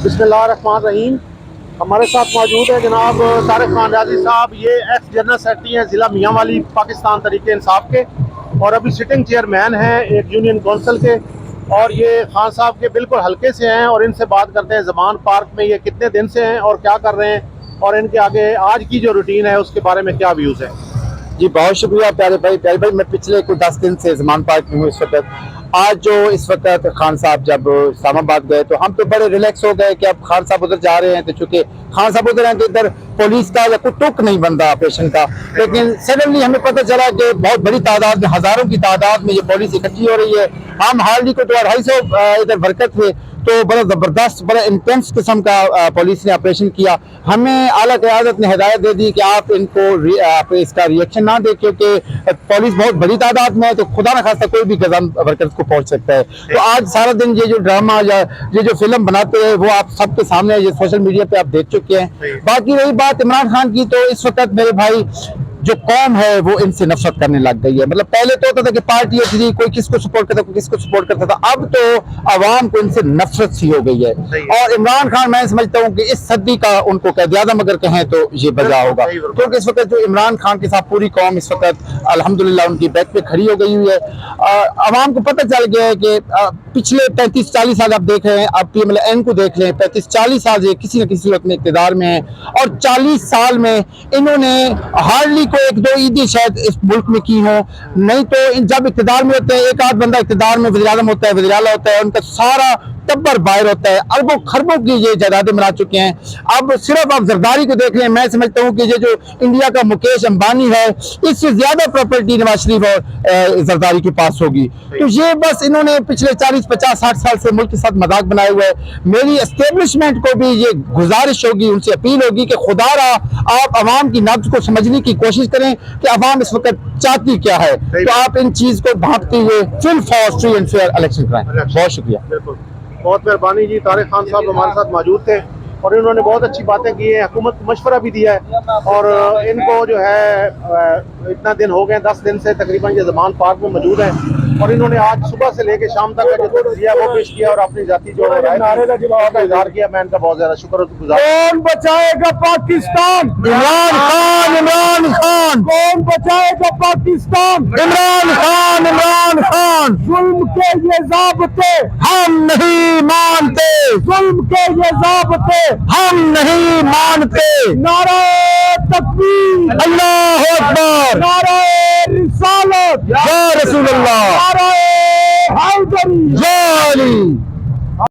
बिस्मिल्लाहिर्रहमानिर्रहीम। हमारे साथ मौजूद है जनाब तारिक खान रियाजी साहब। ये एक्स जनरल सेक्रेटरी हैं ज़िला मियांवाली पाकिस्तान तहरीक इंसाफ के, और अभी सिटिंग चेयरमैन हैं एक यूनियन कौंसिल के। और ये खान साहब के बिल्कुल हल्के से हैं और इनसे बात करते हैं ज़मान पार्क में ये कितने दिन से हैं और क्या कर रहे हैं, और इनके आगे आज की जो रूटीन है उसके बारे में क्या व्यूज़ है। जी बहुत शुक्रिया प्यारे भाई। मैं पिछले कुछ 10 दिन से ज़मान पार्क में हूँ इस वक्त। आज जो इस वक्त खान साहब जब इस्लामाबाद गए तो हम तो बड़े रिलैक्स हो गए कि अब खान साहब उधर जा रहे हैं, तो चूंकि खान साहब उधर हैं तो इधर पुलिस का या कोई टुक नहीं बनता ऑपरेशन का। लेकिन सडनली हमें पता चला कि बहुत बड़ी तादाद में, हज़ारों की तादाद में ये पुलिस इकट्ठी हो रही है। हम हार्डली को 250 इधर वर्कर थे, तो बड़ा ज़बरदस्त, बड़ा इंटेंस किस्म का पुलिस ने ऑपरेशन किया। हमें आला क़यादत ने हिदायत दे दी कि आप इनको इसका रिएक्शन ना दें, क्योंकि पुलिस बहुत बड़ी तादाद में है, तो खुदा न खास्ता कोई भी गज़ान वर्कर्स को पहुंच सकता है। तो आज सारा दिन ये जो ड्रामा या ये जो फिल्म बनाते हैं वो आप सबके सामने ये सोशल मीडिया पे आप देख चुके हैं। बाकी रही बात इमरान खान की, तो इस वक्त मेरे भाई जो कौम है वो इनसे नफरत करने लग गई है। मतलब पहले तो होता था कि पार्टी थी, कोई किसको सपोर्ट करता, कोई किसको सपोर्ट करता था, अब तो आवाम को इनसे नफरत सी हो गई है। और इमरान खान मैं समझता हूँ कि इस सदी का उनको कैद-ए-आज़म अगर कहें तो ये बजा होगा, क्योंकि इस वक्त जो इमरान खान के साथ पूरी कौम इस वक्त अल्हम्दुलिल्लाह उनकी बैक पे खड़ी हो गई हुई है। आवाम को पता चल गया है कि पिछले 35-40 साल आप देख रहे हैं, आप PMLN को देख लें, 35-40 साल से किसी न किसी वक्त में इक़्तिदार में है, और 40 साल में इन्होंने हार्डली को 1-2 ईदी शायद इस मुल्क में की हो, नहीं तो जब इक़्तिदार में होते हैं एक आध बंदा इक़्तिदार में वज़ीर-ए-आज़म होता है, वज़ीर-ए-आला होता है, उनका सारा टब्बर बाहर होता है, अरबों खरबों की ये जायदादें बना चुके हैं। अब सिर्फ आप जरदारी को देख लें, मैं समझता हूँ कि ये जो इंडिया का मुकेश अंबानी है, इससे ज्यादा प्रॉपर्टी नवाज शरीफ और जरदारी के पास होगी। तो ये बस इन्होंने पिछले 40-50-60 साल से मुल्क के साथ मजाक बनाया हुआ है। मेरी एस्टेब्लिशमेंट को भी ये गुजारिश होगी, उनसे अपील होगी कि खुदारा आप अवाम की नब्ज को समझने की कोशिश करें कि अवाम इस वक्त चाहती क्या है, तो आप इन चीज को भांपते हुए full for free and fair election कराएं। बहुत शुक्रिया। बहुत मेहरबानी जी। तारिक खान साहब हमारे साथ मौजूद थे और इन्होंने बहुत अच्छी बातें की हैं, हुकूमत को मशवरा भी दिया है, और इनको जो है इतना दिन हो गए 10 दिन से तकरीबन ये ज़मान पार्क में मौजूद है, और इन्होंने आज सुबह से लेकर शाम तक का जो दिया वो पेश किया और अपनी जाती जो राय का इजहार किया। मैं इनका बहुत ज्यादा शुक्रगुजार। कौन बचाएगा पाकिस्तान? इमरान खान, इमरान खान। कौन बचाएगा पाकिस्तान? इमरान खान, इमरान खान। जुल्म के ये ज़ाब्ते हम नहीं मानते, जुल्म के ये ज़ाब्ते हम नहीं मानते। नारे तकबीर, अल्लाह अकबर, नारे रिसालत, या रसूल अल्लाह, नारे हैदरी। या अली।